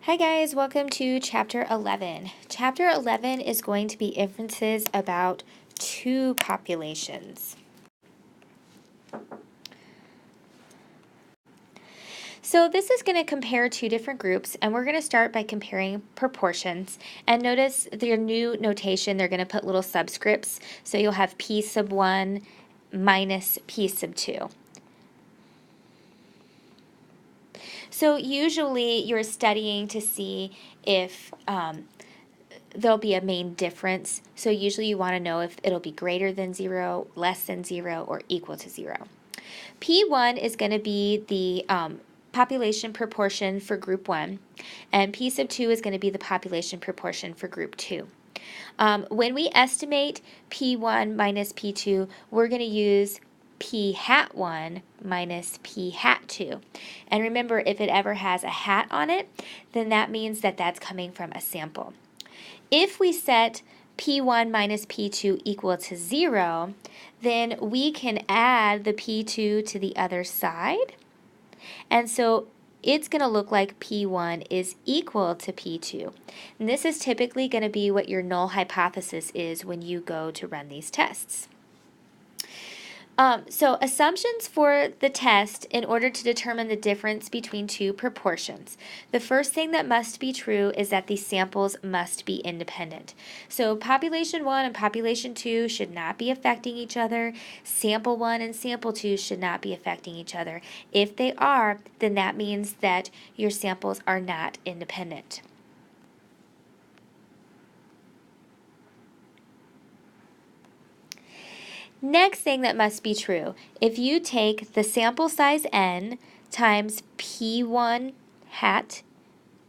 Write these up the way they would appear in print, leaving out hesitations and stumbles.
Hi guys, welcome to Chapter 11. Chapter 11 is going to be inferences about two populations. So this is going to compare two different groups, and we're going to start by comparing proportions. And notice their new notation, they're going to put little subscripts. So you'll have P sub 1 minus P sub 2. So usually you're studying to see if there'll be a main difference. So usually you want to know if it'll be greater than 0, less than 0, or equal to 0. P1 is going to be the population proportion for group 1, and P sub 2 is going to be the population proportion for group 2. When we estimate P1 minus P2, we're going to use P hat 1 minus P hat 2. And remember, if it ever has a hat on it, then that means that that's coming from a sample. If we set P1 minus P2 equal to 0, then we can add the P2 to the other side. And so it's going to look like P1 is equal to P2. And this is typically going to be what your null hypothesis is when you go to run these tests. So assumptions for the test in order to determine the difference between two proportions. The first thing that must be true is that these samples must be independent. So population 1 and population 2 should not be affecting each other. Sample 1 and sample 2 should not be affecting each other. If they are, then that means that your samples are not independent. Next thing that must be true, if you take the sample size n times P1 hat,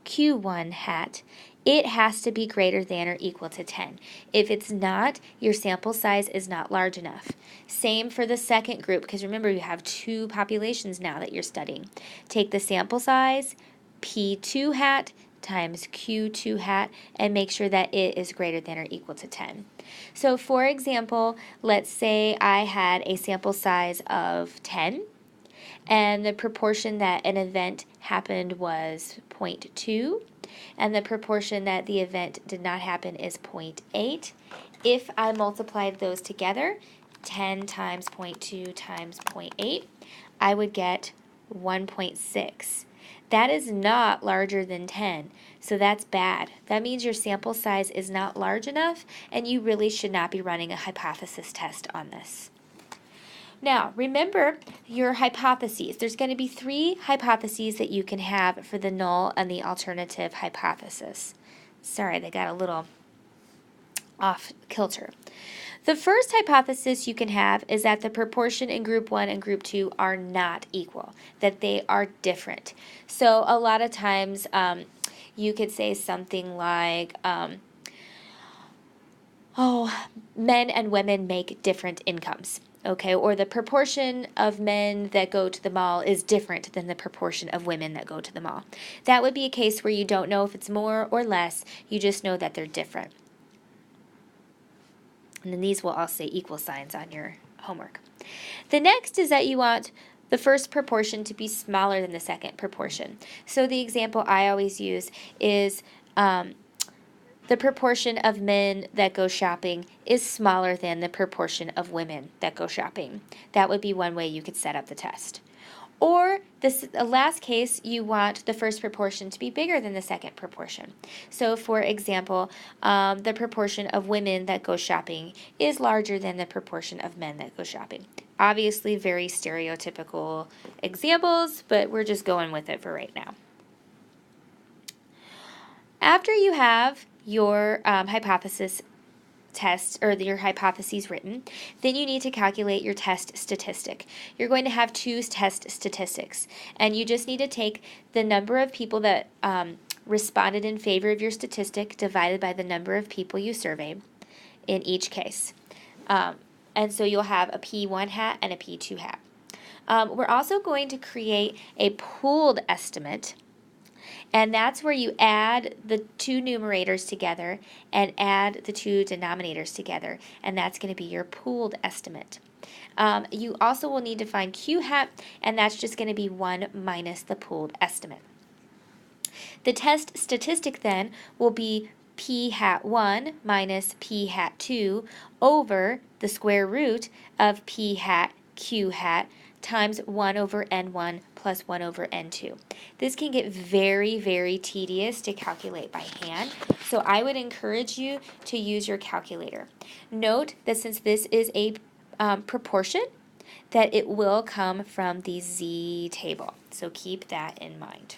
Q1 hat, it has to be greater than or equal to 10. If it's not, your sample size is not large enough. Same for the second group, because remember you have two populations now that you're studying. Take the sample size, P2 hat, times Q2 hat, and make sure that it is greater than or equal to 10. So for example, let's say I had a sample size of 10, and the proportion that an event happened was 0.2, and the proportion that the event did not happen is 0.8. If I multiplied those together, 10 times 0.2 times 0.8, I would get 1.6. That is not larger than 10, so that's bad. That means your sample size is not large enough, and you really should not be running a hypothesis test on this. Now, remember your hypotheses. There's going to be 3 hypotheses that you can have for the null and the alternative hypothesis. Sorry, they got a little off kilter. The first hypothesis you can have is that the proportion in group 1 and group 2 are not equal, that they are different. So a lot of times you could say something like, men and women make different incomes. Okay, or the proportion of men that go to the mall is different than the proportion of women that go to the mall. That would be a case where you don't know if it's more or less, you just know that they're different. And then these will all say equal signs on your homework. The next is that you want the first proportion to be smaller than the second proportion. So the example I always use is the proportion of men that go shopping is smaller than the proportion of women that go shopping. That would be one way you could set up the test. Or the last case, you want the first proportion to be bigger than the second proportion. So for example, the proportion of women that go shopping is larger than the proportion of men that go shopping. Obviously very stereotypical examples, but we're just going with it for right now. After you have your hypothesis test or your hypotheses written, then you need to calculate your test statistic. You're going to have 2 test statistics, and you just need to take the number of people that responded in favor of your statistic divided by the number of people you surveyed in each case. And so you'll have a P1 hat and a P2 hat. We're also going to create a pooled estimate, and that's where you add the 2 numerators together and add the 2 denominators together, and that's going to be your pooled estimate. You also will need to find Q hat, and that's just going to be 1 minus the pooled estimate. The test statistic then will be p hat 1 minus p hat 2 over the square root of p hat q hat times 1 over n1 plus 1 over n2. This can get very, very tedious to calculate by hand, so I would encourage you to use your calculator. Note that since this is a proportion, that it will come from the z table, so keep that in mind.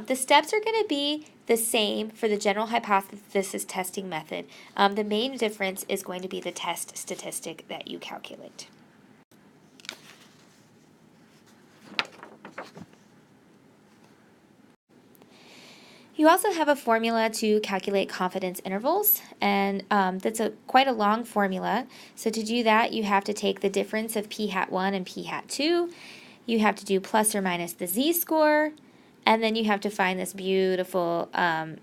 The steps are going to be the same for the general hypothesis testing method. The main difference is going to be the test statistic that you calculate. You also have a formula to calculate confidence intervals, and that's quite a long formula. So to do that, you have to take the difference of p hat 1 and p hat 2. You have to do plus or minus the z-score, and then you have to find this beautiful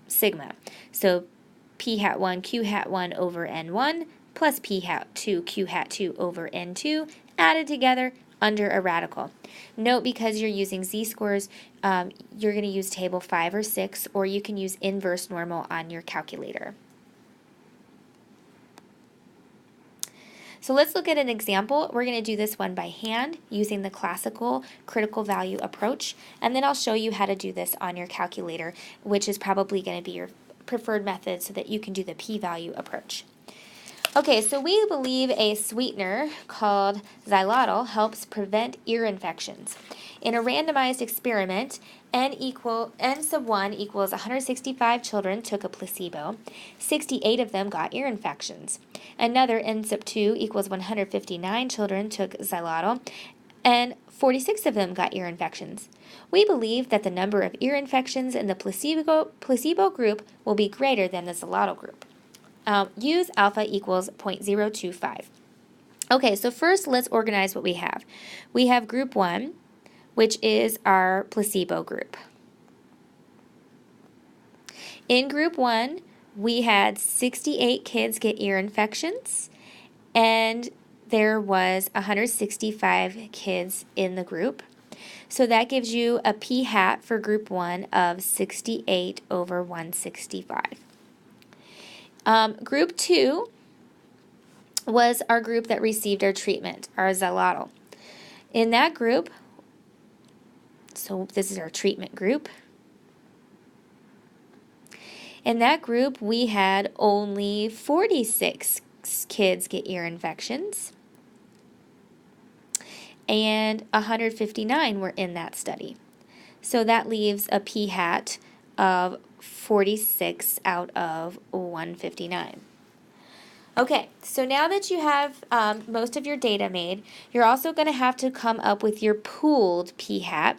sigma. So p hat 1, q hat 1 over n1 plus p hat 2, q hat 2 over n2 added together under a radical. Note, because you're using z-scores, you're going to use table 5 or 6, or you can use inverse normal on your calculator. So let's look at an example. We're going to do this one by hand using the classical critical value approach, and then I'll show you how to do this on your calculator, which is probably going to be your preferred method so that you can do the p-value approach. Okay, so we believe a sweetener called xylitol helps prevent ear infections. In a randomized experiment, n sub 1 equals 165 children took a placebo. 68 of them got ear infections. Another n sub 2 equals 159 children took xylitol, and 46 of them got ear infections. We believe that the number of ear infections in the placebo group will be greater than the xylitol group. Use alpha equals 0.025. Okay, so first let's organize what we have. We have group 1, which is our placebo group. In group 1, we had 68 kids get ear infections, and there was 165 kids in the group. So that gives you a p hat for group 1 of 68 over 165. Group 2 was our group that received our treatment, our xylitol. In that group, so this is our treatment group. In that group, we had only 46 kids get ear infections, and 159 were in that study. So that leaves a p hat of 46 out of 159. Okay, so now that you have most of your data made, you're also going to have to come up with your pooled p hat.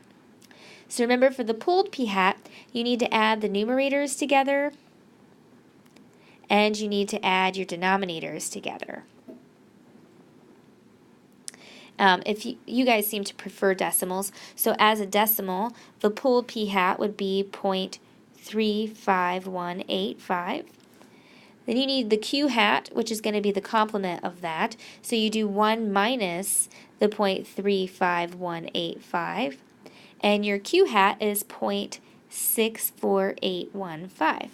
So remember, for the pooled p hat, you need to add the numerators together, and you need to add your denominators together. If you guys seem to prefer decimals, so as a decimal, the pooled p hat would be 0.35185. Then you need the q hat, which is going to be the complement of that. So you do 1 minus the 0.35185. And your q hat is 0.64815.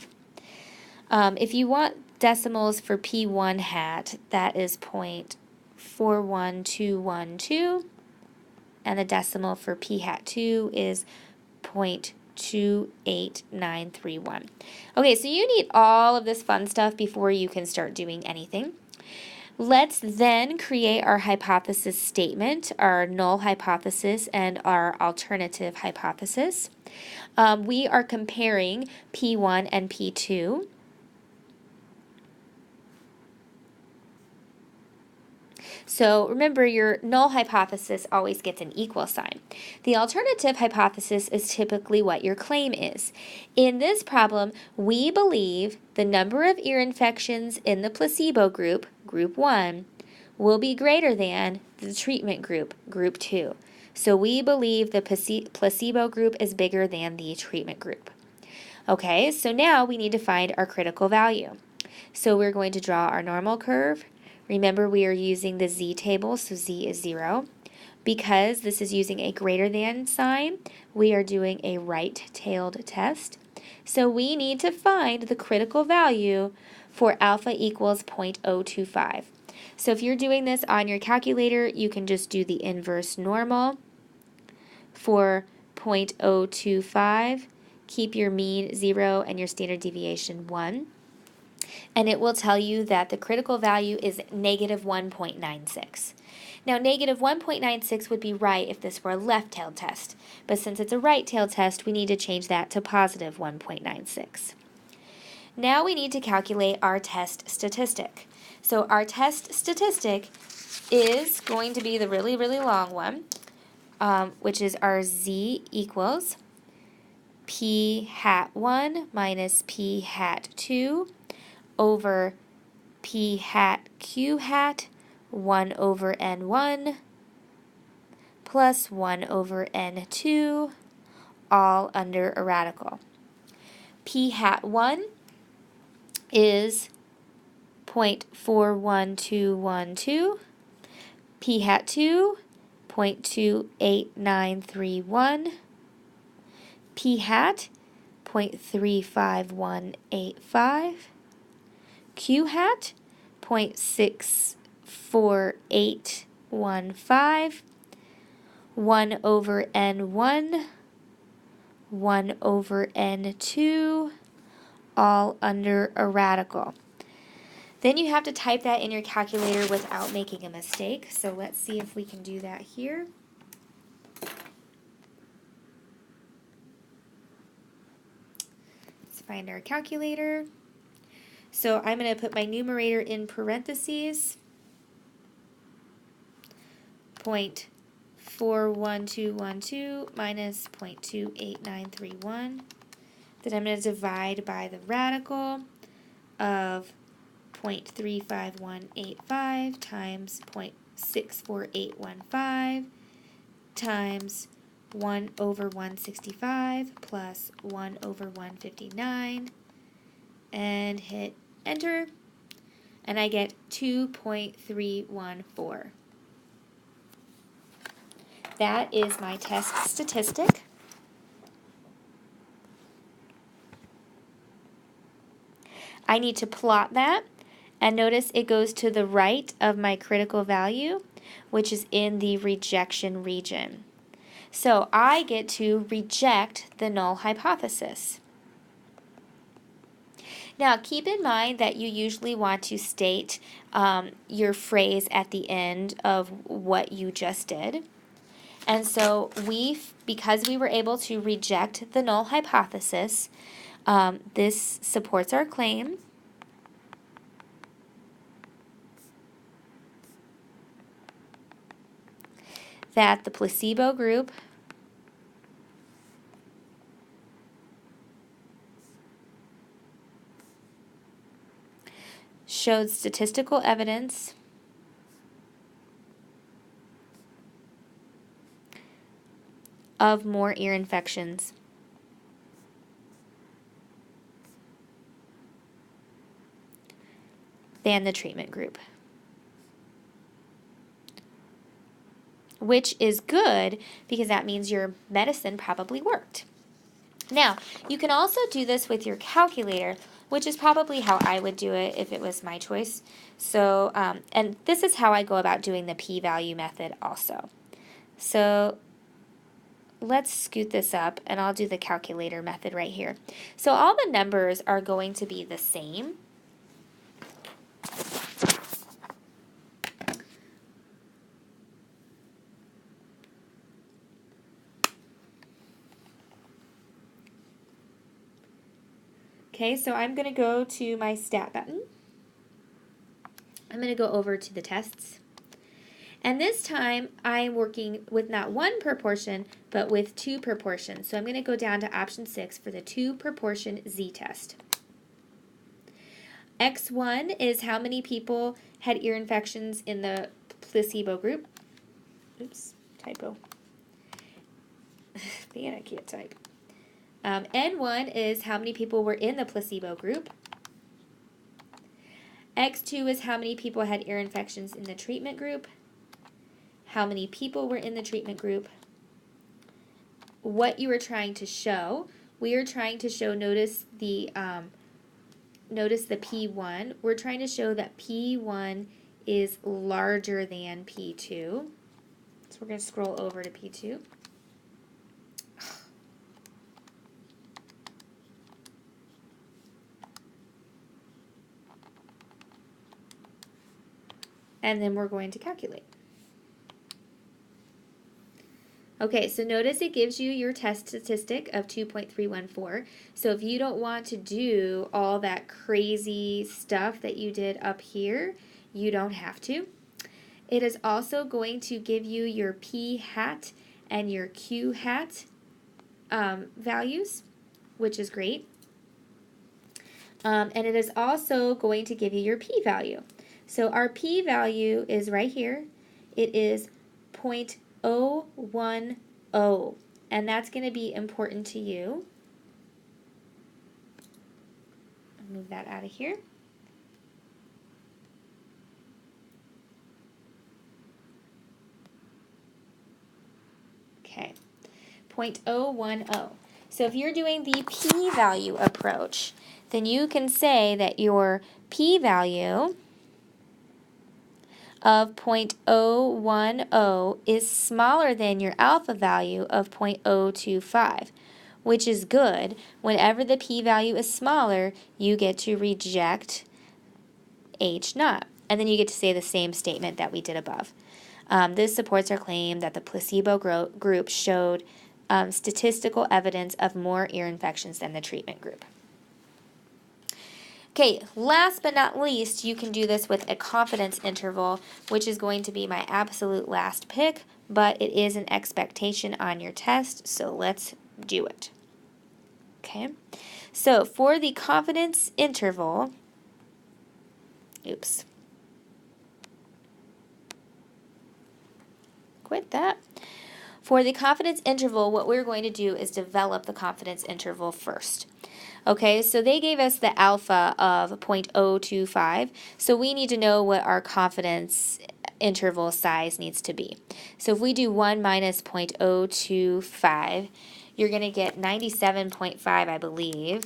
If you want decimals for p1 hat, that is 0.41212. And the decimal for p hat 2 is 0.28931. Okay, so you need all of this fun stuff before you can start doing anything. Let's then create our hypothesis statement, our null hypothesis, and our alternative hypothesis. We are comparing P1 and P2. So remember, your null hypothesis always gets an equal sign. The alternative hypothesis is typically what your claim is. In this problem, we believe the number of ear infections in the placebo group, group 1, will be greater than the treatment group, group 2. So we believe the placebo group is bigger than the treatment group. Okay, so now we need to find our critical value. So we're going to draw our normal curve. Remember, we are using the z table, so z is 0. Because this is using a greater than sign, we are doing a right-tailed test. So we need to find the critical value for alpha equals 0.025. So if you're doing this on your calculator, you can just do the inverse normal for 0.025. Keep your mean 0 and your standard deviation 1. And it will tell you that the critical value is negative 1.96. Now, negative 1.96 would be right if this were a left-tailed test, but since it's a right-tailed test, we need to change that to positive 1.96. Now we need to calculate our test statistic. So our test statistic is going to be the really, really long one, which is our z equals p hat 1 minus p hat 2 over p hat q hat 1 over n1 plus 1 over n2, all under a radical. P hat 1 is 0.41212, p hat 2, 0.28931, p hat, 0.35185, q hat, 0.64815, 1 over n1, 1 over n2, all under a radical. Then you have to type that in your calculator without making a mistake. So let's see if we can do that here. Let's find our calculator. So I'm going to put my numerator in parentheses, 0.41212 minus 0.28931. Then I'm going to divide by the radical of 0.35185 times 0.64815 times 1 over 165 plus 1 over 159, and hit enter, and I get 2.314. That is my test statistic. I need to plot that, and notice it goes to the right of my critical value, which is in the rejection region. So I get to reject the null hypothesis. Now keep in mind that you usually want to state your phrase at the end of what you just did. And so because we were able to reject the null hypothesis, this supports our claim that the placebo group showed statistical evidence of more ear infections than the treatment group, which is good because that means your medicine probably worked. Now, you can also do this with your calculator, which is probably how I would do it if it was my choice. So, and this is how I go about doing the p-value method also. So let's scoot this up, and I'll do the calculator method right here. So all the numbers are going to be the same. Okay, so I'm going to go to my stat button. I'm going to go over to the tests. And this time, I'm working with not one proportion, but with two proportions. So I'm going to go down to option 6 for the two proportion z-test. X1 is how many people had ear infections in the placebo group. Oops, typo. Man, I can't type. N1 is how many people were in the placebo group. X2 is how many people had ear infections in the treatment group. how many people were in the treatment group, what you were trying to show. We are trying to show, notice the P1. We're trying to show that P1 is larger than P2. So we're going to scroll over to P2. And then we're going to calculate. Okay, so notice it gives you your test statistic of 2.314. So if you don't want to do all that crazy stuff that you did up here, you don't have to. It is also going to give you your P hat and your Q hat values, which is great. And it is also going to give you your p-value. So our p-value is right here. It is 0.010, and that's going to be important to you. I'll move that out of here. Okay, 0.010. So if you're doing the p-value approach, then you can say that your p-value of 0.010 is smaller than your alpha value of 0.025, which is good. Whenever the p-value is smaller, you get to reject H naught. And then you get to say the same statement that we did above. This supports our claim that the placebo group showed statistical evidence of more ear infections than the treatment group. Okay, last but not least, you can do this with a confidence interval, which is going to be my absolute last pick, but it is an expectation on your test, so let's do it. Okay, so for the confidence interval, quit that. For the confidence interval, what we're going to do is develop the confidence interval first. Okay, so they gave us the alpha of 0.025, so we need to know what our confidence interval size needs to be. So if we do 1 minus 0.025, you're going to get 97.5, I believe.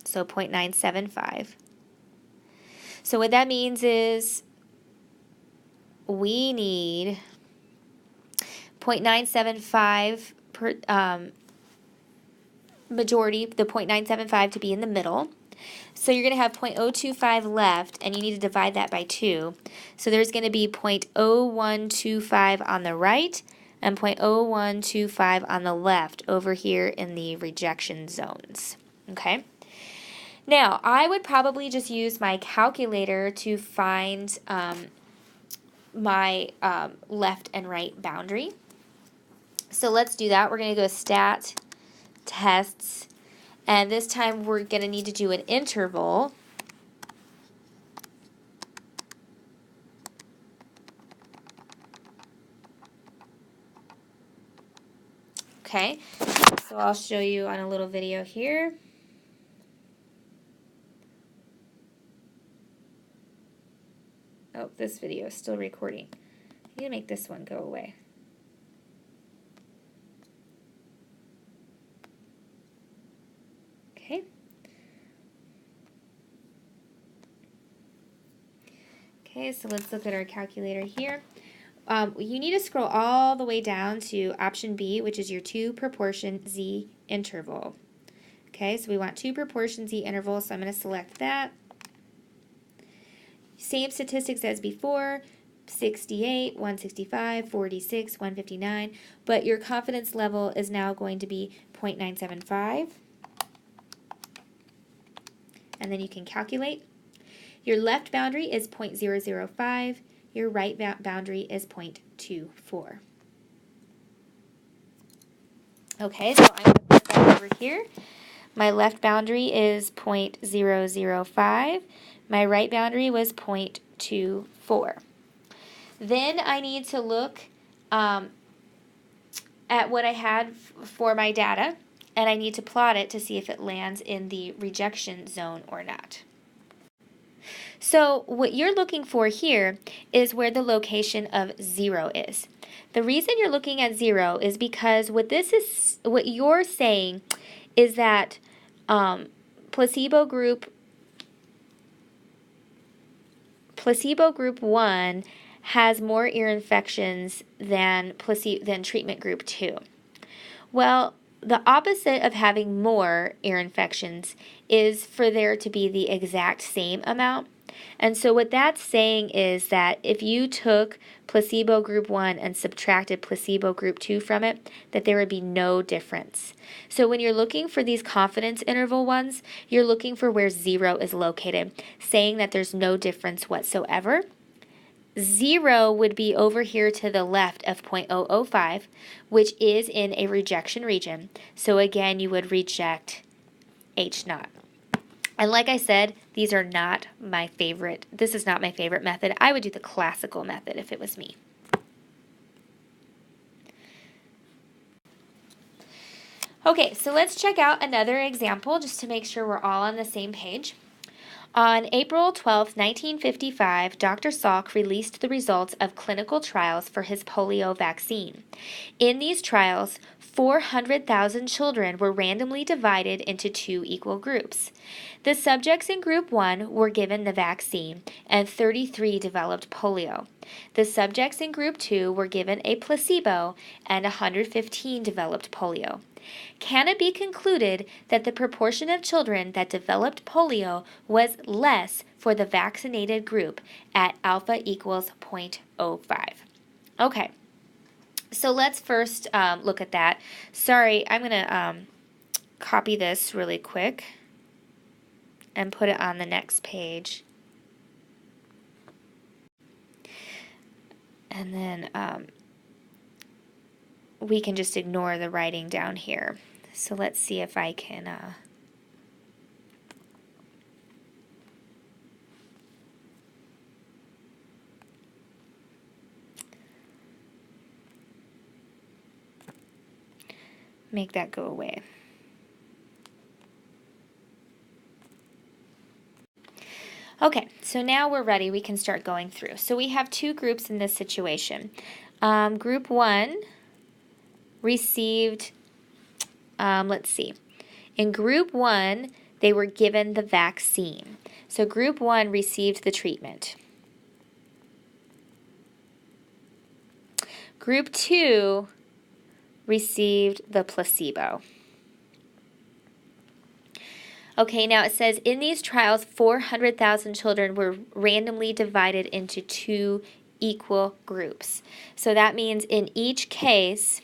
So 0.975. So what that means is we need 0.975 per majority, the 0.975 to be in the middle. So you're going to have 0.025 left, and you need to divide that by 2. So there's going to be 0.0125 on the right and 0.0125 on the left over here in the rejection zones. Okay? Now, I would probably just use my calculator to find my left and right boundary. So let's do that. We're going to go stat tests, and this time we're going to need to do an interval. Okay, so I'll show you on a little video here. Oh, this video is still recording. I need to make this one go away. Okay. Okay, so let's look at our calculator here. You need to scroll all the way down to option B, which is your 2 proportion Z interval. Okay, so we want 2 proportion Z intervals, so I'm going to select that. Same statistics as before, 68, 165, 46, 159, but your confidence level is now going to be 0.975. And then you can calculate. Your left boundary is 0.005. Your right boundary is 0.24. Okay, so I'm going to put that over here. My left boundary is 0.005. My right boundary was 0.24. Then I need to look at what I had for my data, and I need to plot it to see if it lands in the rejection zone or not. So what you're looking for here is where the location of 0 is. The reason you're looking at 0 is because what you're saying is that placebo group 1 has more ear infections than treatment group 2. Well, the opposite of having more ear infections is for there to be the exact same amount. And so what that's saying is that if you took placebo group 1 and subtracted placebo group 2 from it, that there would be no difference. So when you're looking for these confidence interval ones, you're looking for where 0 is located, saying that there's no difference whatsoever. 0 would be over here to the left of 0.005, which is in a rejection region. So again, you would reject H naught. And like I said, these are not my favorite. This is not my favorite method. I would do the classical method if it was me. Okay, so let's check out another example just to make sure we're all on the same page. On April 12, 1955, Dr. Salk released the results of clinical trials for his polio vaccine. In these trials, 400,000 children were randomly divided into 2 equal groups. The subjects in Group 1 were given the vaccine, and 33 developed polio. The subjects in Group 2 were given a placebo, and 115 developed polio. Can it be concluded that the proportion of children that developed polio was less for the vaccinated group at alpha equals 0.05? Okay, so let's first look at that. Sorry, I'm going to copy this really quick and put it on the next page. And then we can just ignore the writing down here. So let's see if I can make that go away. Okay, so now we're ready. We can start going through. So we have 2 groups in this situation. Group 1 received, let's see. In Group 1, they were given the vaccine. So Group 1 received the treatment. Group 2 received the placebo. Okay, now it says in these trials, 400,000 children were randomly divided into 2 equal groups. So that means in each case,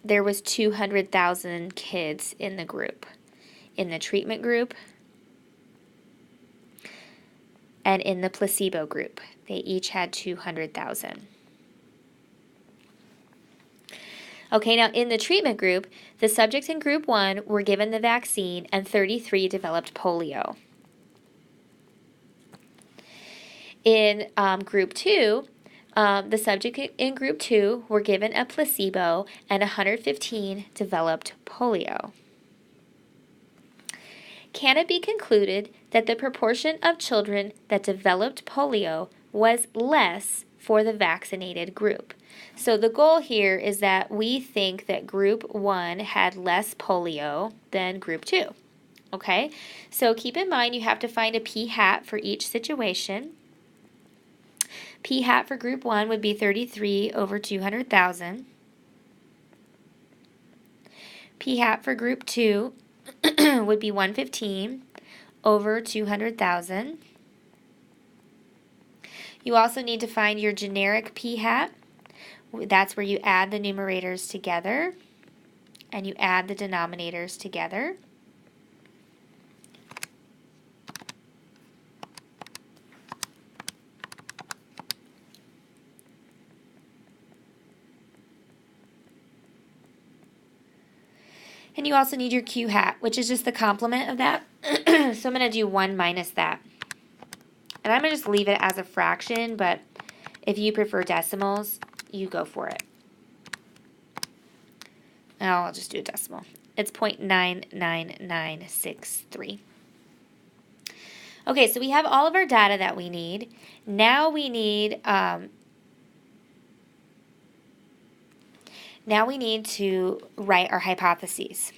there was 200,000 kids in the group. In the treatment group and in the placebo group. They each had 200,000. Okay, now in the treatment group, the subjects in Group 1 were given the vaccine and 33 developed polio. In Group 2, the subject in Group 2 were given a placebo and 115 developed polio. Can it be concluded that the proportion of children that developed polio was less for the vaccinated group? So the goal here is that we think that Group 1 had less polio than Group 2. Okay, so keep in mind you have to find a p-hat for each situation. P-hat for Group 1 would be 33 over 200,000. P-hat for Group 2 would be 115 over 200,000. You also need to find your generic p-hat. That's where you add the numerators together and you add the denominators together. And you also need your q-hat, which is just the complement of that. So I'm going to do 1 minus that. And I'm going to just leave it as a fraction, but if you prefer decimals, you go for it. Now I'll just do a decimal. It's 0.99963. Okay, so we have all of our data that we need. Now we need to write our hypotheses.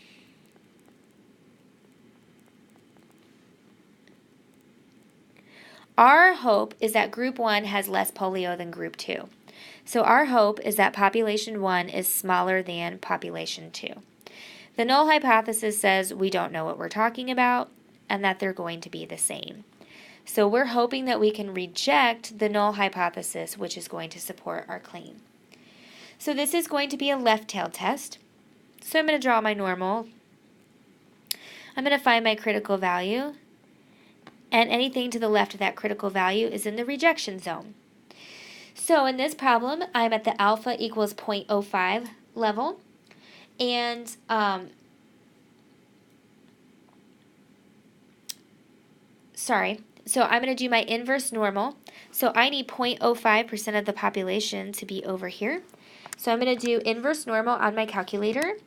Our hope is that group 1 has less polio than group 2. So our hope is that population 1 is smaller than population 2. The null hypothesis says we don't know what we're talking about and that they're going to be the same. So we're hoping that we can reject the null hypothesis, which is going to support our claim. So this is going to be a left-tailed test. So I'm going to draw my normal. I'm going to find my critical value. And anything to the left of that critical value is in the rejection zone. So in this problem, I'm at the alpha equals 0.05 level. And so I'm going to do my inverse normal. So I need 0.05% of the population to be over here. So I'm going to do inverse normal on my calculator.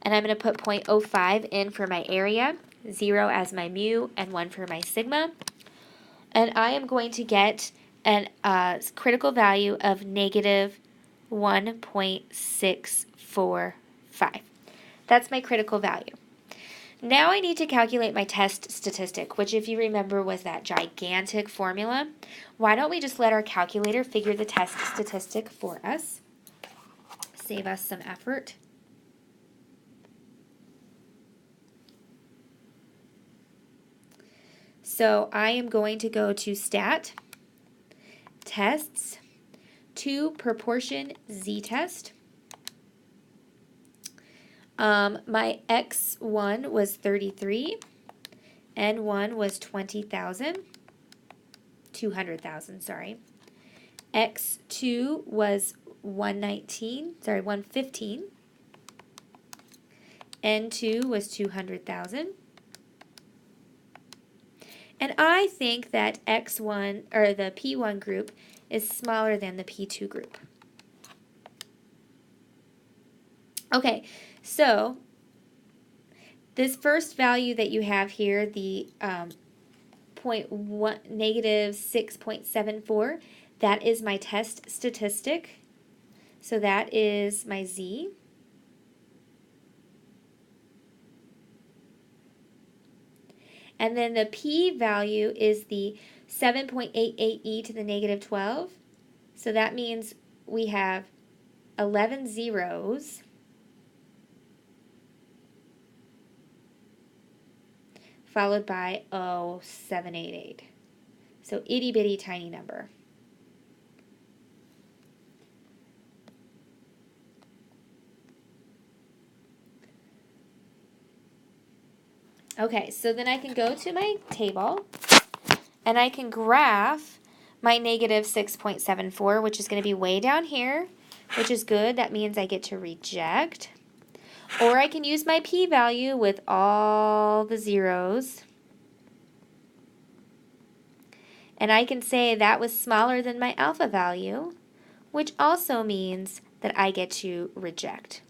And I'm going to put 0.05 in for my area, 0 as my mu, and 1 for my sigma. And I am going to get a critical value of negative 1.645. That's my critical value. Now I need to calculate my test statistic, which if you remember was that gigantic formula. Why don't we just let our calculator figure the test statistic for us? Save us some effort. So I am going to go to Stat, Tests, to Proportion Z-Test. My X1 was 33, N1 was 20,000, 200,000, sorry. X2 was 115, N2 was 200,000. And I think that X1, or the P1 group, is smaller than the P2 group. Okay, so this first value that you have here, the negative 6.74, that is my test statistic. So that is my Z. And then the p-value is the 7.88e to the negative 12. So that means we have 11 zeros followed by 0.788. So itty-bitty tiny number. Okay, so then I can go to my table and I can graph my negative 6.74, which is going to be way down here, which is good. That means I get to reject. Or I can use my p-value with all the zeros. And I can say that was smaller than my alpha value, which also means that I get to reject.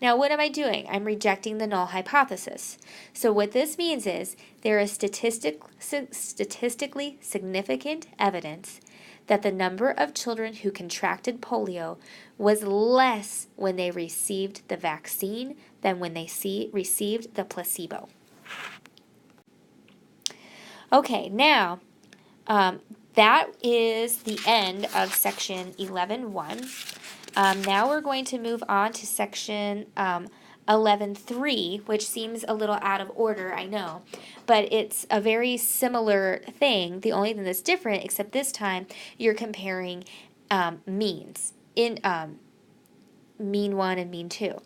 Now, what am I doing? I'm rejecting the null hypothesis. So what this means is there is statistically significant evidence that the number of children who contracted polio was less when they received the vaccine than when they received the placebo. Okay, now that is the end of section 11.1. Now we're going to move on to section 11.3, which seems a little out of order, I know, but it's a very similar thing. The only thing that's different, except this time, you're comparing means in mean 1 and mean 2.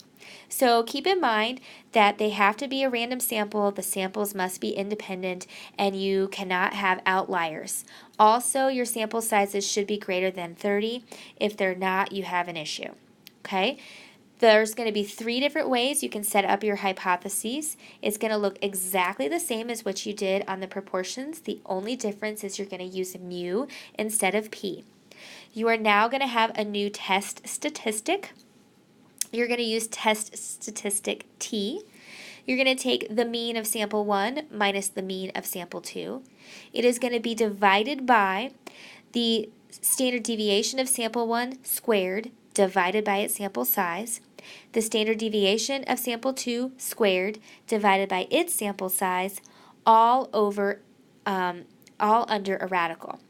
So keep in mind that they have to be a random sample, the samples must be independent, and you cannot have outliers. Also, your sample sizes should be greater than 30. If they're not, you have an issue. Okay? There's going to be 3 different ways you can set up your hypotheses. It's going to look exactly the same as what you did on the proportions. The only difference is you're going to use mu instead of p. You are now going to have a new test statistic. You're going to use test statistic T. You're going to take the mean of sample 1 minus the mean of sample 2. It is going to be divided by the standard deviation of sample 1 squared divided by its sample size, the standard deviation of sample 2 squared divided by its sample size, all under a radical.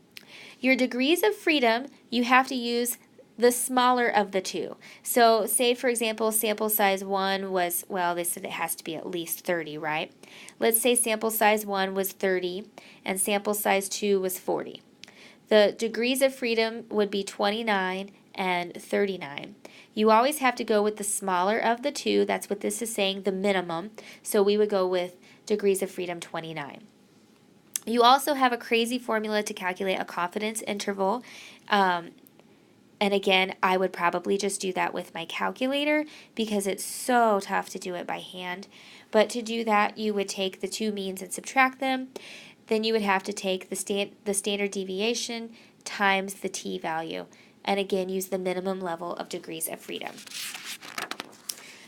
Your degrees of freedom, you have to use the smaller of the two. So say, for example, sample size 1 was, well, they said it has to be at least 30, right? Let's say sample size 1 was 30 and sample size 2 was 40. The degrees of freedom would be 29 and 39. You always have to go with the smaller of the two. That's what this is saying, the minimum. So we would go with degrees of freedom 29. You also have a crazy formula to calculate a confidence interval. And again, I would probably just do that with my calculator because it's so tough to do it by hand. But to do that, you would take the two means and subtract them. Then you would have to take the standard deviation times the t-value. And again, use the minimum level of degrees of freedom.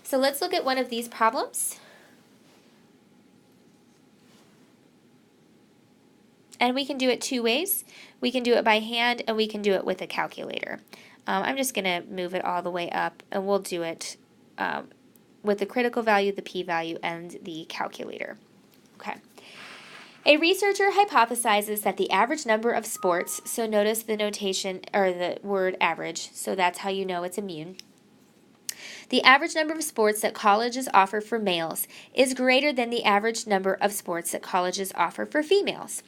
So let's look at one of these problems. And we can do it two ways. We can do it by hand and we can do it with a calculator. I'm just going to move it all the way up and we'll do it with the critical value, the p-value, and the calculator. Okay. A researcher hypothesizes that the average number of sports, so notice the notation or the word average, so that's how you know it's a mean. The average number of sports that colleges offer for males is greater than the average number of sports that colleges offer for females.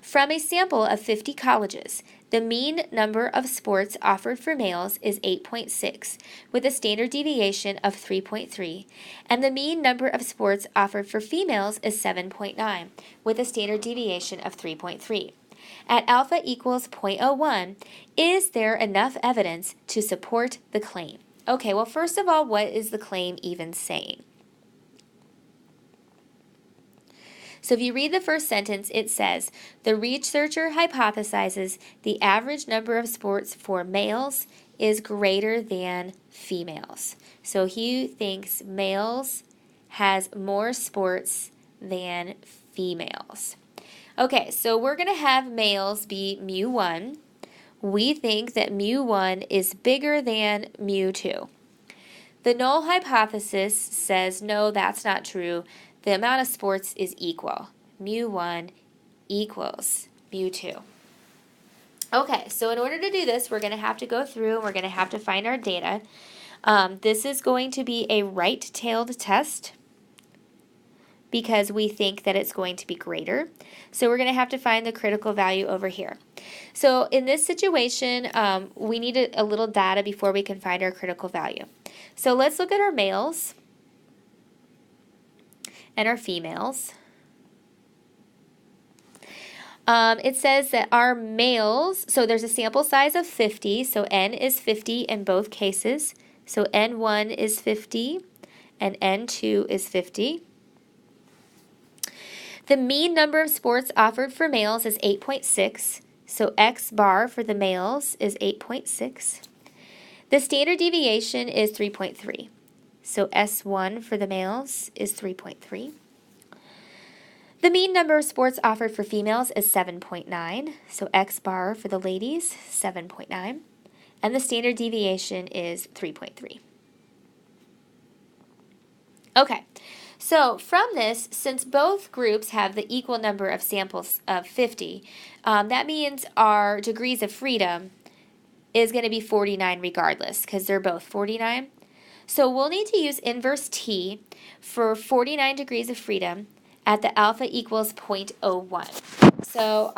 From a sample of 50 colleges, the mean number of sports offered for males is 8.6, with a standard deviation of 3.3, and the mean number of sports offered for females is 7.9, with a standard deviation of 3.3. At alpha equals 0.01, is there enough evidence to support the claim? Okay, well, first of all, what is the claim even saying? So if you read the first sentence, it says, the researcher hypothesizes the average number of sports for males is greater than females. So he thinks males has more sports than females. Okay, so we're going to have males be mu1. We think that mu1 is bigger than mu2. The null hypothesis says, no, that's not true. The amount of sports is equal. Mu1 equals mu2. Okay, so in order to do this, we're going to have to go through and we're going to have to find our data. This is going to be a right-tailed test because we think that it's going to be greater. So we're going to have to find the critical value over here. So in this situation, we need a little data before we can find our critical value. So let's look at our males and our females. It says that our males, so there's a sample size of 50, so N is 50 in both cases. So N1 is 50 and N2 is 50. The mean number of sports offered for males is 8.6, so X bar for the males is 8.6. The standard deviation is 3.3. So S1 for the males is 3.3. The mean number of sports offered for females is 7.9. So X bar for the ladies, 7.9. And the standard deviation is 3.3. Okay, so from this, since both groups have the equal number of samples of 50, that means our degrees of freedom is going to be 49 regardless, because they're both 49. So we'll need to use inverse T for 49 degrees of freedom at the alpha equals 0.01. So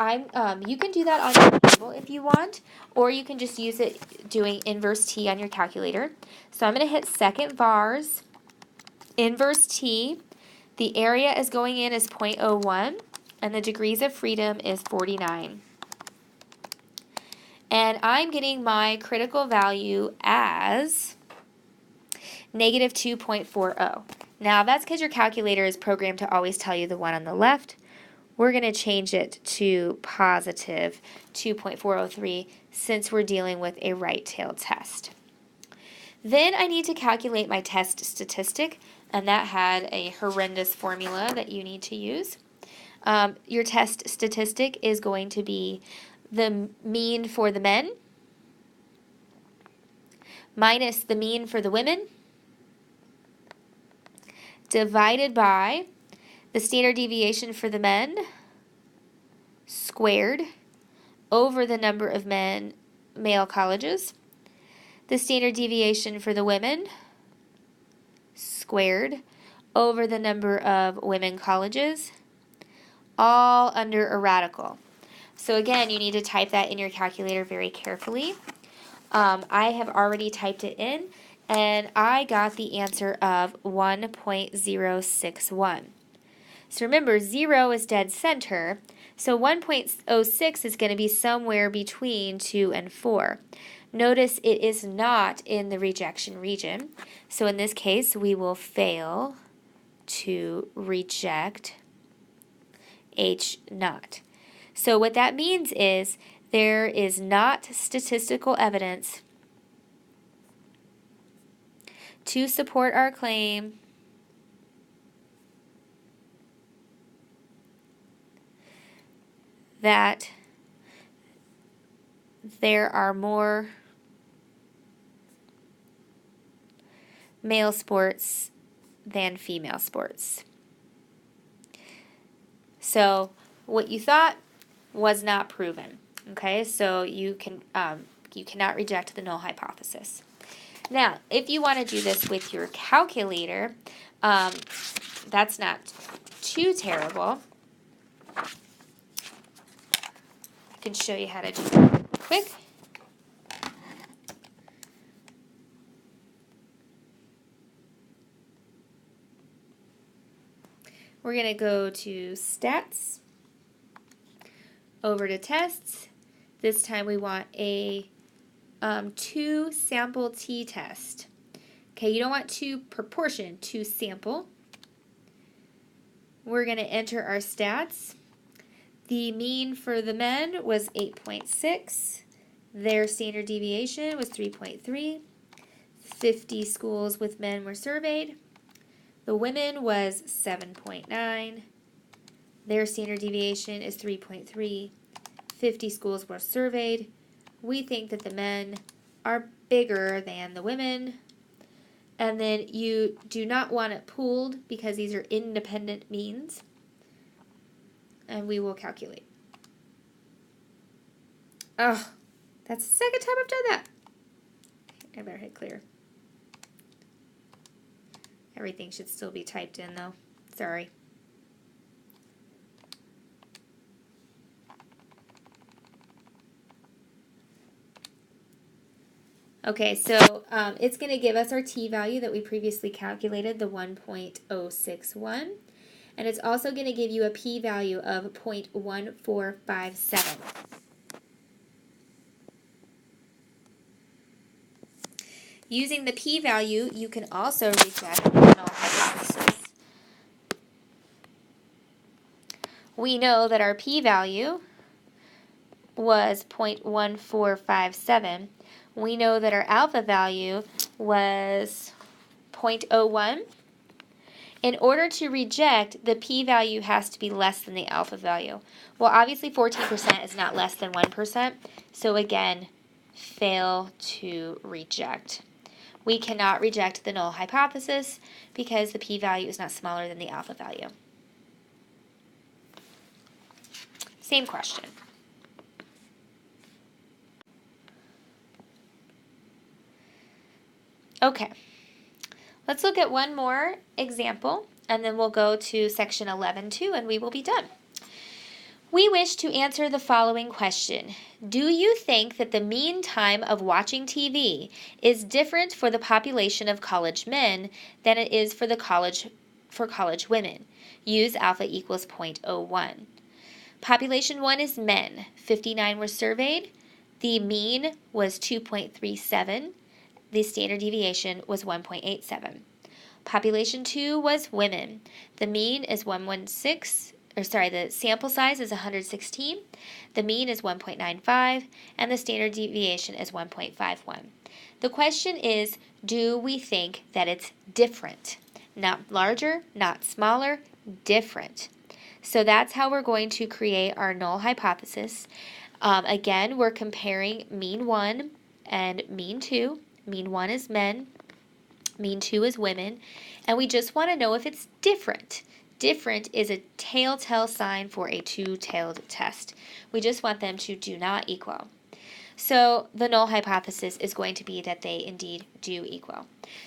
you can do that on your table if you want, or you can just use it doing inverse T on your calculator. So I'm going to hit second vars, inverse T. The area is going in as 0.01, and the degrees of freedom is 49. And I'm getting my critical value as negative 2.40. Now, that's because your calculator is programmed to always tell you the one on the left. We're going to change it to positive 2.403 since we're dealing with a right-tailed test. Then I need to calculate my test statistic. and that had a horrendous formula that you need to use. Your test statistic is going to be the mean for the men minus the mean for the women divided by the standard deviation for the men squared over the number of male colleges, the standard deviation for the women squared over the number of women colleges, all under a radical. So again, you need to type that in your calculator very carefully. I have already typed it in, and I got the answer of 1.061. So remember, 0 is dead center, so 1.06 is going to be somewhere between 2 and 4. Notice it is not in the rejection region, so in this case, we will fail to reject H naught. So what that means is there is not statistical evidence to support our claim that there are more male sports than female sports. So what you thought was not proven. Okay, so you cannot reject the null hypothesis. Now, if you want to do this with your calculator, that's not too terrible. I can show you how to do that quick. We're going to go to Stats, over to Tests. This time we want a 2 sample t-test. Okay, you don't want 2 proportion, 2 sample. We're going to enter our stats. The mean for the men was 8.6. Their standard deviation was 3.3. 50 schools with men were surveyed. The women was 7.9. Their standard deviation is 3.3. 50 schools were surveyed. We think that the men are bigger than the women. And then you do not want it pooled because these are independent means. And we will calculate. Oh, that's the second time I've done that. I better hit clear. Everything should still be typed in though. Sorry. Okay, so it's going to give us our t-value that we previously calculated, the 1.061. And it's also going to give you a p-value of 0.1457. Using the p-value, you can also reject the null hypothesis. We know that our p-value was 0.1457. We know that our alpha value was 0.01. In order to reject, the p-value has to be less than the alpha value. Well, obviously 14% is not less than 1%, so again, fail to reject. We cannot reject the null hypothesis because the p-value is not smaller than the alpha value. Same question. Okay, let's look at one more example, and then we'll go to section 11.2, and we will be done. We wish to answer the following question. Do you think that the mean time of watching TV is different for the population of college men than it is for college women? Use alpha equals 0.01. Population 1 is men. 59 were surveyed. The mean was 2.37. The standard deviation was 1.87. Population 2 was women. The mean is the sample size is 116. The mean is 1.95, and the standard deviation is 1.51. The question is, do we think that it's different? Not larger, not smaller, different. So that's how we're going to create our null hypothesis. Again, we're comparing mean 1 and mean 2. Mean 1 is men, mean 2 is women, and we just want to know if it's different. Different is a telltale sign for a two-tailed test. We just want them to do not equal. So the null hypothesis is going to be that they indeed do equal.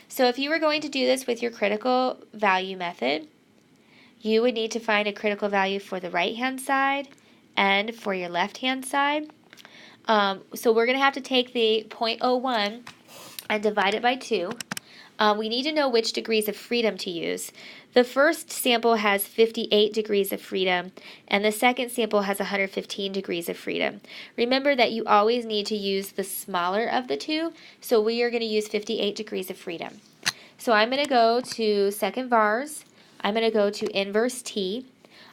So if you were going to do this with your critical value method, you would need to find a critical value for the right-hand side and for your left-hand side. So we're going to have to take the 0.01 and divide it by 2. We need to know which degrees of freedom to use. The first sample has 58 degrees of freedom, and the second sample has 115 degrees of freedom. Remember that you always need to use the smaller of the two, so we are going to use 58 degrees of freedom. So I'm going to go to second vars. I'm going to go to inverse t.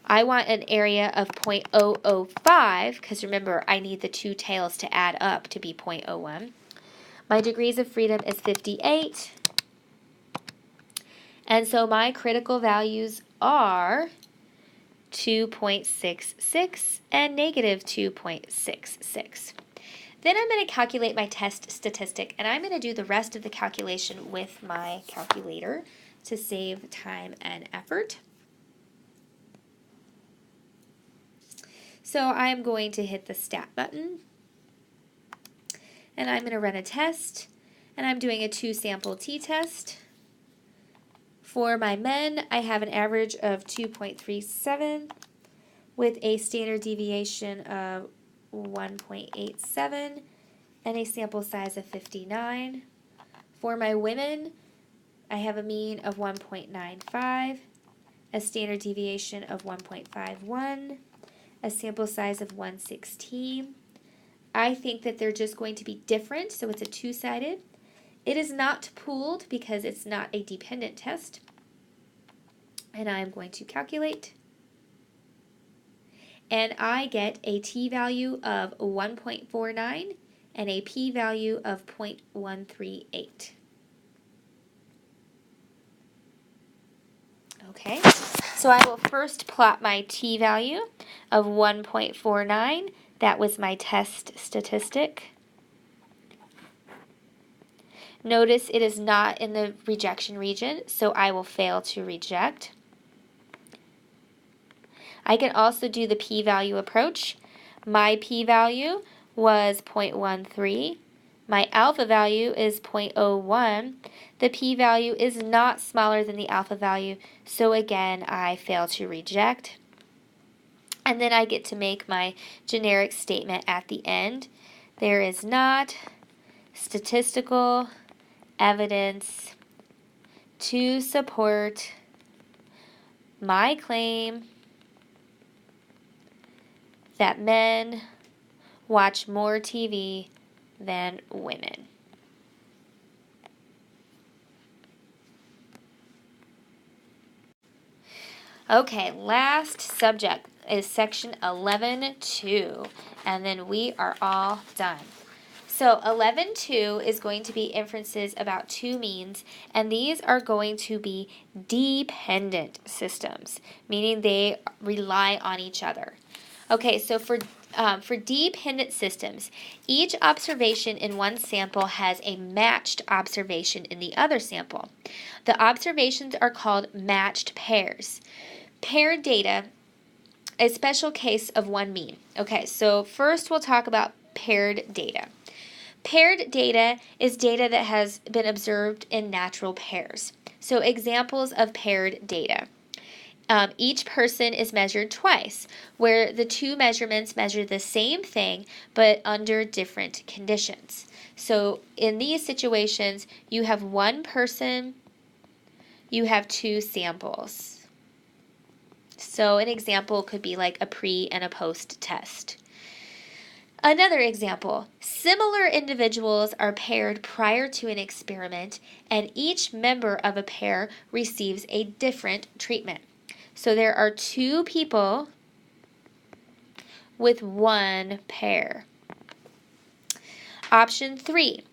I want an area of 0.005, because remember, I need the two tails to add up to be 0.01. My degrees of freedom is 58. And so my critical values are 2.66 and negative 2.66. Then I'm going to calculate my test statistic, and I'm going to do the rest of the calculation with my calculator to save time and effort. So I'm going to hit the stat button, and I'm going to run a test, and I'm doing a 2-sample t-test. For my men, I have an average of 2.37 with a standard deviation of 1.87 and a sample size of 59. For my women, I have a mean of 1.95, a standard deviation of 1.51, a sample size of 116. I think that they're just going to be different, so it's a two-sided. It is not pooled because it's not a dependent test. And I'm going to calculate. And I get a t-value of 1.49 and a p-value of 0.138. Okay, so I will first plot my t-value of 1.49. That was my test statistic. Notice it is not in the rejection region, so I will fail to reject. I can also do the p-value approach. My p-value was 0.13. My alpha value is 0.01. The p-value is not smaller than the alpha value, so again, I fail to reject. And then I get to make my generic statement at the end. There is not statistical evidence to support my claim that men watch more TV than women. Okay, last subject is section 11.2, and then we are all done. So 11.2 is going to be inferences about two means, and these are going to be dependent systems, meaning they rely on each other. Okay, so for dependent systems, each observation in one sample has a matched observation in the other sample. The observations are called matched pairs. Paired data, a special case of one mean. Okay, so first we'll talk about paired data. Paired data is data that has been observed in natural pairs. So examples of paired data. Each person is measured twice, where the two measurements measure the same thing but under different conditions. So in these situations, you have one person, you have two samples. So an example could be like a pre and a post test. Another example, similar individuals are paired prior to an experiment, and each member of a pair receives a different treatment. So there are two people with one pair. Option 3,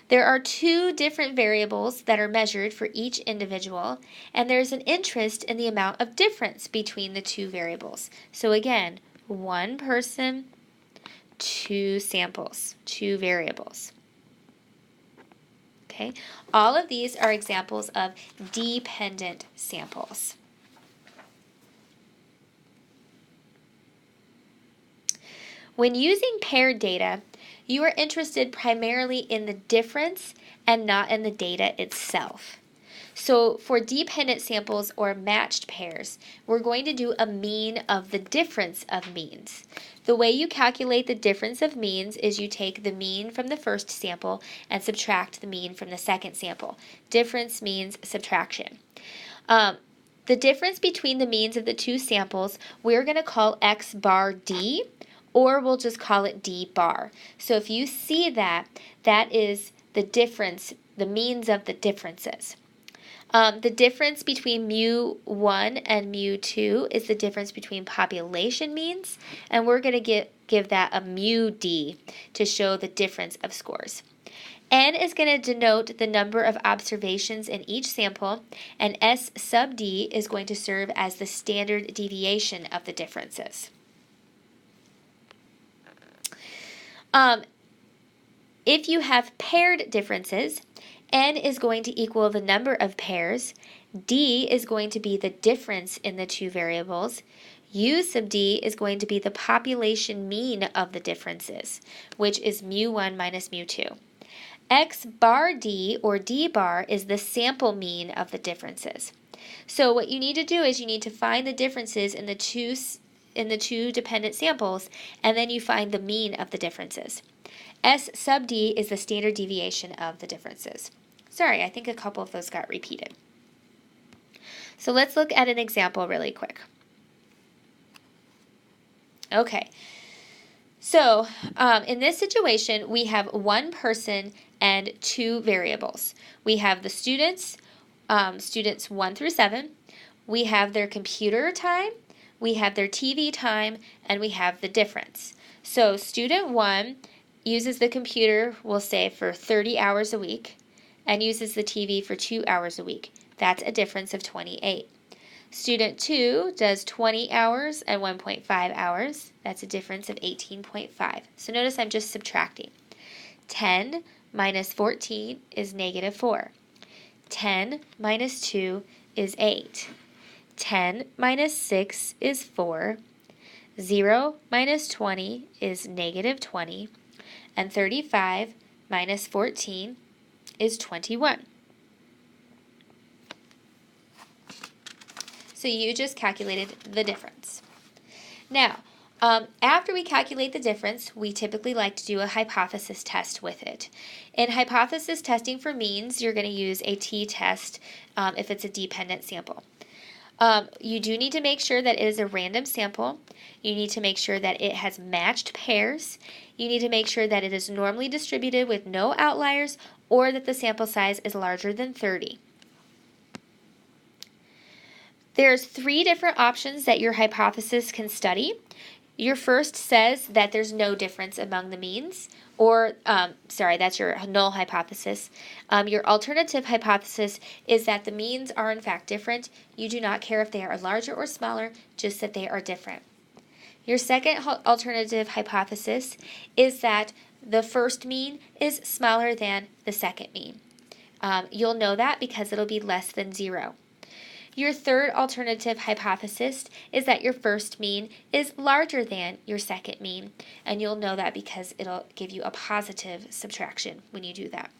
There are two different variables that are measured for each individual, and there's an interest in the amount of difference between the two variables. So again, one person, two samples, two variables. Okay, all of these are examples of dependent samples. When using paired data, you are interested primarily in the difference and not in the data itself. So for dependent samples or matched pairs, we're going to do a mean of the difference of means. The way you calculate the difference of means is you take the mean from the first sample and subtract the mean from the second sample. Difference means subtraction. The difference between the means of the two samples, we're going to call x bar d, or we'll just call it d bar. So if you see that, that is the difference, the means of the differences. The difference between mu1 and mu2 is the difference between population means, and we're going to give that a mu d to show the difference of scores. N is going to denote the number of observations in each sample, and S sub d is going to serve as the standard deviation of the differences. If you have paired differences, N is going to equal the number of pairs, D is going to be the difference in the two variables, U sub D is going to be the population mean of the differences, which is mu1 minus mu2. X bar D, or D bar, is the sample mean of the differences. So what you need to do is you need to find the differences in the two dependent samples, and then you find the mean of the differences. S sub D is the standard deviation of the differences. Sorry, I think a couple of those got repeated. So let's look at an example really quick. Okay, so in this situation, we have one person and two variables. We have the students, students 1 through 7. We have their computer time, we have their TV time, and we have the difference. So student 1 uses the computer, we'll say, for 30 hours a week, and uses the TV for 2 hours a week. That's a difference of 28. Student 2 does 20 hours and 1.5 hours. That's a difference of 18.5. So notice I'm just subtracting. 10 minus 14 is negative 4. 10 minus 2 is 8. 10 minus 6 is 4. 0 minus 20 is negative 20. And 35 minus 14 is 21. So you just calculated the difference. Now, after we calculate the difference, we typically like to do a hypothesis test with it. In hypothesis testing for means, you're going to use a t-test if it's a dependent sample. You do need to make sure that it is a random sample. You need to make sure that it has matched pairs. You need to make sure that it is normally distributed with no outliers, or that the sample size is larger than 30. There's 3 different options that your hypothesis can study. Your first says that there's no difference among the means, or, that's your null hypothesis. Your alternative hypothesis is that the means are in fact different. You do not care if they are larger or smaller, just that they are different. Your second alternative hypothesis is that the first mean is smaller than the second mean. You'll know that because it'll be less than 0. Your third alternative hypothesis is that your first mean is larger than your second mean, and you'll know that because it'll give you a positive subtraction when you do that.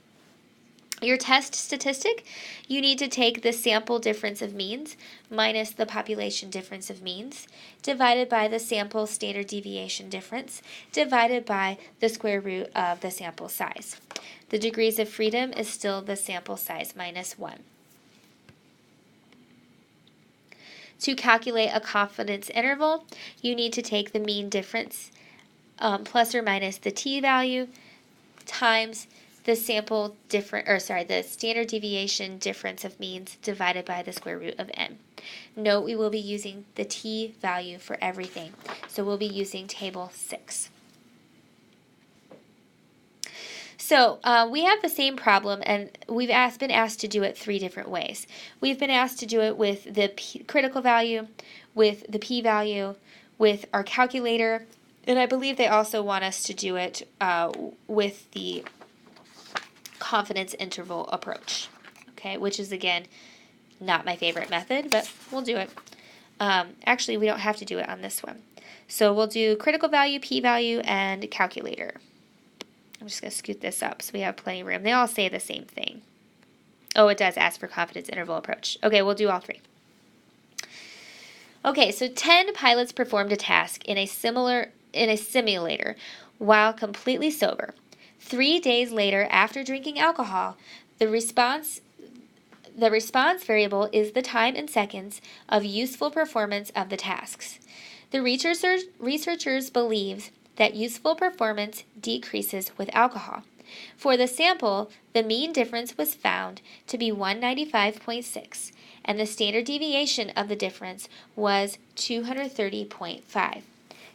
Your test statistic, you need to take the sample difference of means minus the population difference of means, divided by the sample standard deviation difference, divided by the square root of the sample size. The degrees of freedom is still the sample size minus 1. To calculate a confidence interval, you need to take the mean difference plus or minus the t-value times the the standard deviation difference of means divided by the square root of n. Note we will be using the t-value for everything, so we'll be using table 6. So we have the same problem, and we've been asked to do it 3 different ways. We've been asked to do it with the critical value, with the p-value, with our calculator, and I believe they also want us to do it with the confidence interval approach, okay, which is, again, not my favorite method, but we'll do it. Actually, we don't have to do it on this one. So we'll do critical value, p-value, and calculator. I'm just going to scoot this up so we have plenty of room. They all say the same thing. Oh, it does ask for confidence interval approach. Okay, we'll do all 3. Okay, so 10 pilots performed a task in a simulator while completely sober. 3 days later, after drinking alcohol, the response variable is the time in seconds of useful performance of the tasks. The researchers believe that useful performance decreases with alcohol. For the sample, the mean difference was found to be 195.6, and the standard deviation of the difference was 230.5.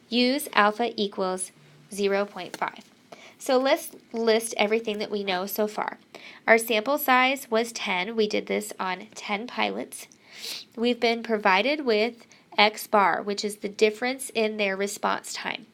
Use alpha equals 0.5. So let's list everything that we know so far. Our sample size was 10. We did this on 10 pilots. We've been provided with X bar, which is the difference in their response time.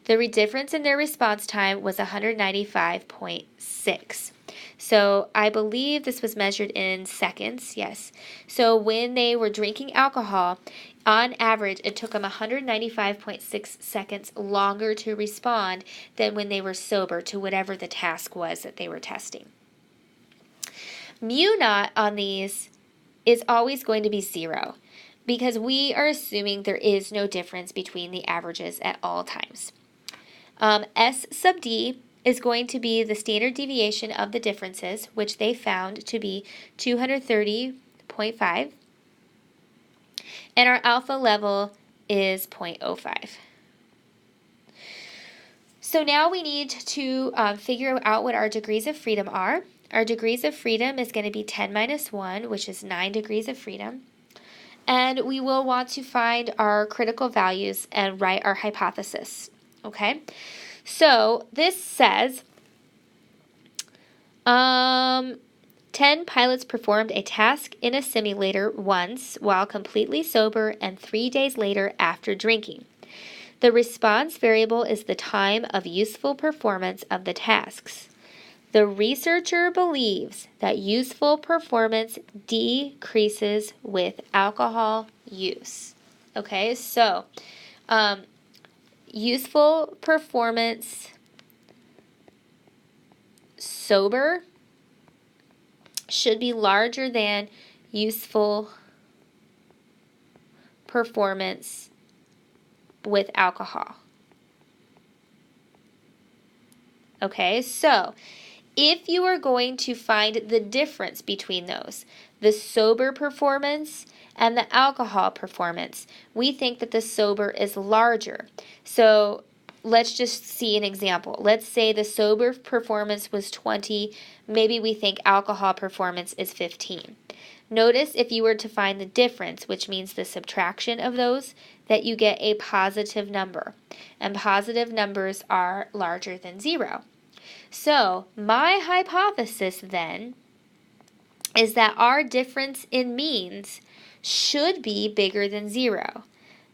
The difference in their response time was 195.6. So I believe this was measured in seconds, yes. So when they were drinking alcohol, on average, it took them 195.6 seconds longer to respond than when they were sober to whatever the task was that they were testing. Mu naught on these is always going to be 0 because we are assuming there is no difference between the averages at all times. S sub D is going to be the standard deviation of the differences, which they found to be 230.5. And our alpha level is 0.05. So now we need to figure out what our degrees of freedom are. Our degrees of freedom is going to be 10 minus 1, which is 9 degrees of freedom. And we will want to find our critical values and write our hypothesis. Okay? So this says 10 pilots performed a task in a simulator once while completely sober and 3 days later after drinking. The response variable is the time of useful performance of the tasks. The researcher believes that useful performance decreases with alcohol use. Okay, so useful performance sober should be larger than useful performance with alcohol. Okay, so if you are going to find the difference between those, the sober performance and the alcohol performance, we think that the sober is larger. So let's just see an example. Let's say the sober performance was 20, maybe we think alcohol performance is 15. Notice if you were to find the difference, which means the subtraction of those, that you get a positive number. And positive numbers are larger than 0. So my hypothesis then is that our difference in means should be bigger than 0.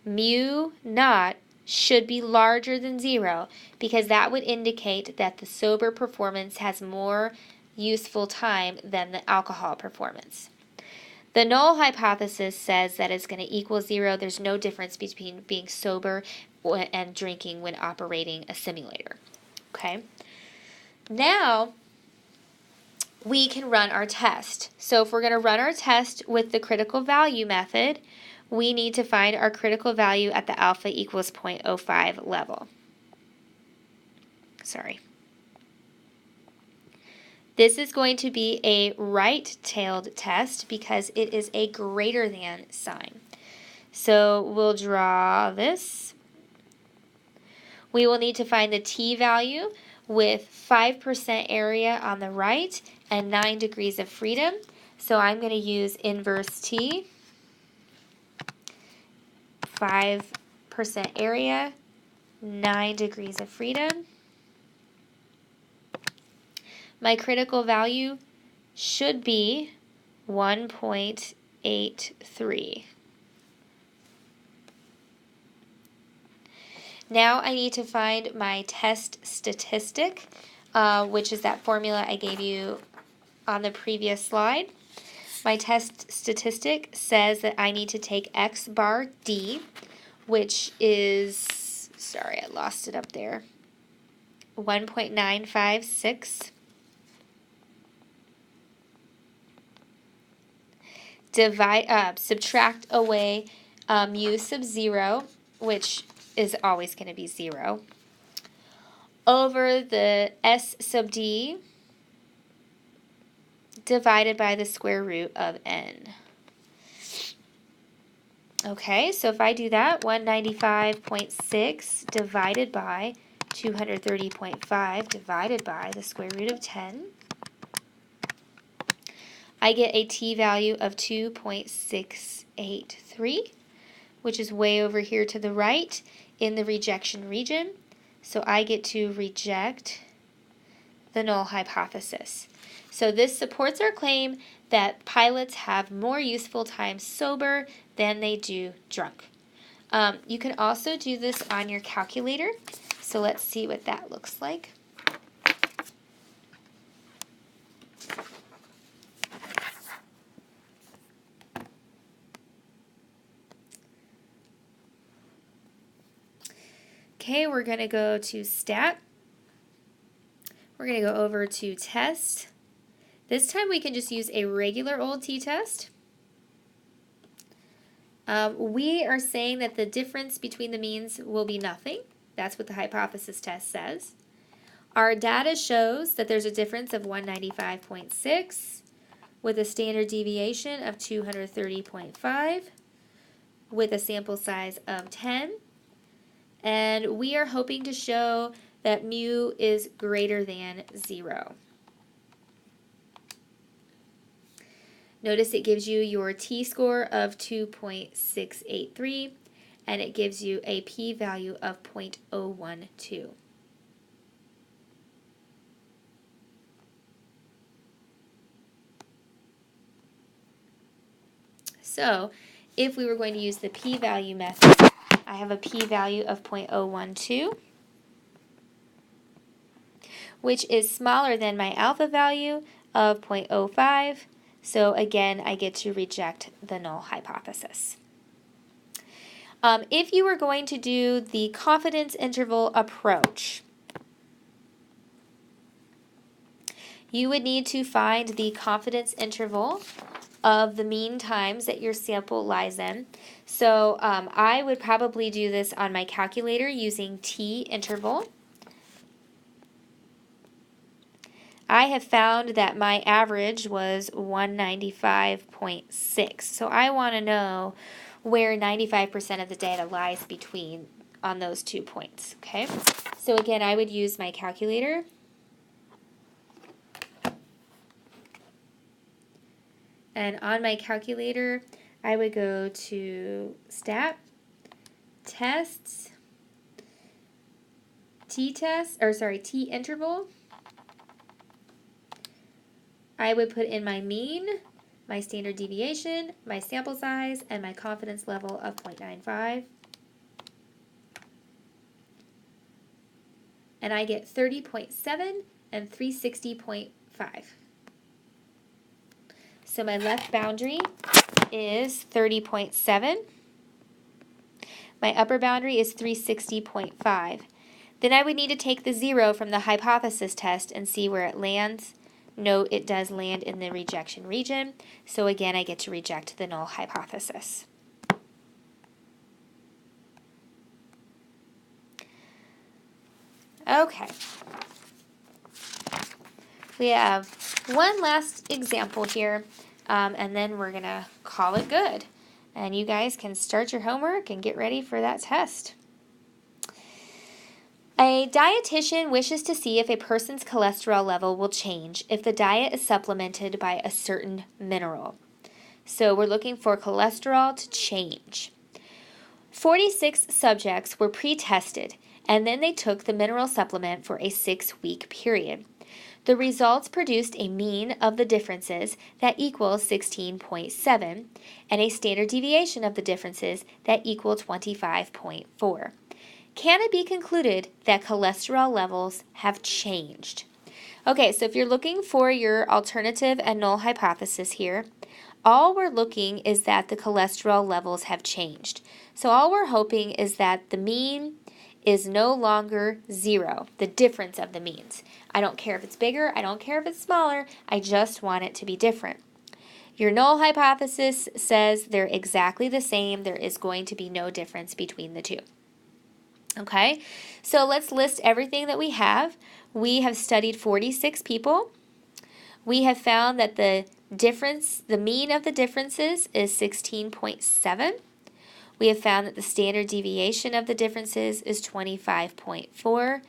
Mu naught should be larger than 0 because that would indicate that the sober performance has more useful time than the alcohol performance. The null hypothesis says that it's going to equal 0. There's no difference between being sober and drinking when operating a simulator. Okay? Now, we can run our test. So if we're going to run our test with the critical value method, we need to find our critical value at the alpha equals 0.05 level. Sorry. This is going to be a right-tailed test because it is a greater than sign. So we'll draw this. We will need to find the t value with 5% area on the right and 9 degrees of freedom. So I'm going to use inverse t. 5% area, 9 degrees of freedom. my critical value should be 1.83. Now I need to find my test statistic, which is that formula I gave you on the previous slide. My test statistic says that I need to take x bar d, which is, sorry, I lost it up there, 1.956. Subtract away mu sub 0, which is always going to be 0, over the s sub d divided by the square root of n. Okay, so if I do that, 195.6 divided by 230.5 divided by the square root of 10, I get a t-value of 2.683, which is way over here to the right in the rejection region. So I get to reject the null hypothesis. So this supports our claim that pilots have more useful time sober than they do drunk. You can also do this on your calculator. So let's see what that looks like. Okay, we're going to go to stat. We're going to go over to test. This time we can just use a regular old t-test. We are saying that the difference between the means will be nothing. That's what the hypothesis test says. Our data shows that there's a difference of 195.6 with a standard deviation of 230.5 with a sample size of 10. And we are hoping to show that mu is greater than 0. Notice it gives you your t-score of 2.683, and it gives you a p-value of 0.012. So, if we were going to use the p-value method, I have a p-value of 0.012, which is smaller than my alpha value of 0.05. So again, I get to reject the null hypothesis. If you were going to do the confidence interval approach, you would need to find the confidence interval of the mean times that your sample lies in. So I would probably do this on my calculator using t-interval. I have found that my average was 195.6. So I want to know where 95% of the data lies between on those 2 points. Okay. So again, I would use my calculator. And on my calculator, I would go to stat, tests, t-interval. I would put in my mean, my standard deviation, my sample size, and my confidence level of 0.95. And I get 30.7 and 360.5. So my left boundary is 30.7. My upper boundary is 360.5. Then I would need to take the 0 from the hypothesis test and see where it lands. Note it does land in the rejection region. So again, I get to reject the null hypothesis. Okay. We have one last example here, and then we're going to call it good. And you guys can start your homework and get ready for that test. A dietitian wishes to see if a person's cholesterol level will change if the diet is supplemented by a certain mineral. So we're looking for cholesterol to change. 46 subjects were pre-tested, and then they took the mineral supplement for a 6-week period. The results produced a mean of the differences that equals 16.7 and a standard deviation of the differences that equal 25.4. Can it be concluded that cholesterol levels have changed? Okay, so if you're looking for your alternative and null hypothesis here, all we're looking is that the cholesterol levels have changed. So all we're hoping is that the mean is no longer 0, the difference of the means. I don't care if it's bigger, I don't care if it's smaller, I just want it to be different. Your null hypothesis says they're exactly the same, there is going to be no difference between the two. Okay, so let's list everything that we have. We have studied 46 people. We have found that the mean of the differences is 16.7. We have found that the standard deviation of the differences is 25.4.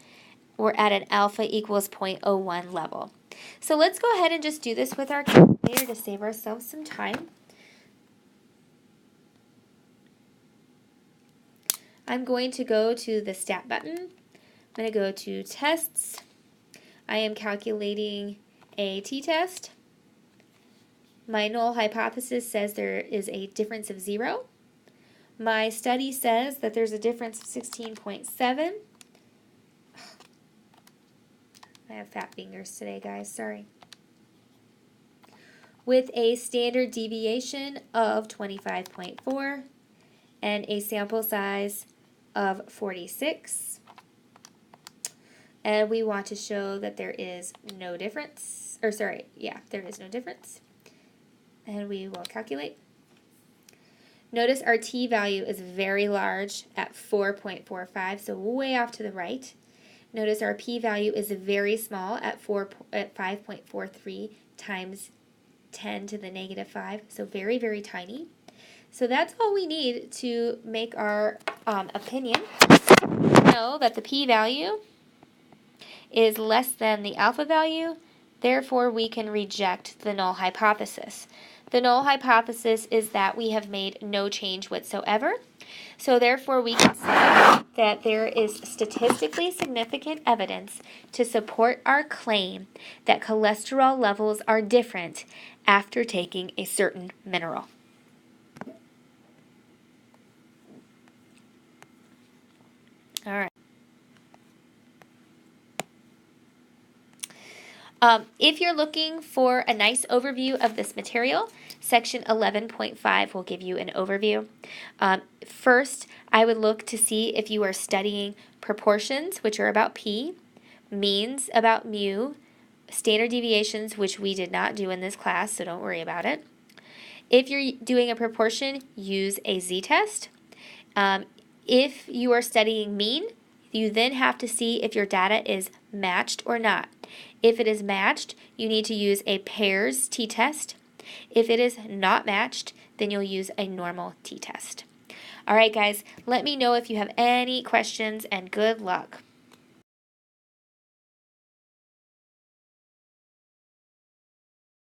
We're at an alpha equals 0.01 level. So let's go ahead and just do this with our calculator to save ourselves some time. I'm going to go to the stat button. I'm going to go to tests. I am calculating a t-test. My null hypothesis says there is a difference of 0. My study says that there's a difference of 16.7. I have fat fingers today, guys, sorry. With a standard deviation of 25.4 and a sample size of 46. And we want to show that there is no difference, there is no difference. And we will calculate. Notice our t-value is very large at 4.45, so way off to the right. Notice our p-value is very small at 5.43 times 10 to the negative 5, so very, very tiny. So that's all we need to make our opinion. Know that the p-value is less than the alpha value, therefore we can reject the null hypothesis. The null hypothesis is that we have made no change whatsoever, so therefore we can say that there is statistically significant evidence to support our claim that cholesterol levels are different after taking a certain mineral. All right. If you're looking for a nice overview of this material, section 11.5 will give you an overview. First, I would look to see if you are studying proportions, which are about p, means about mu, standard deviations, which we did not do in this class, so don't worry about it. If you're doing a proportion, use a z-test. If you are studying mean, you then have to see if your data is matched or not. If it is matched, you need to use a pairs t-test. If it is not matched, then you'll use a normal t-test. All right, guys, let me know if you have any questions, and good luck.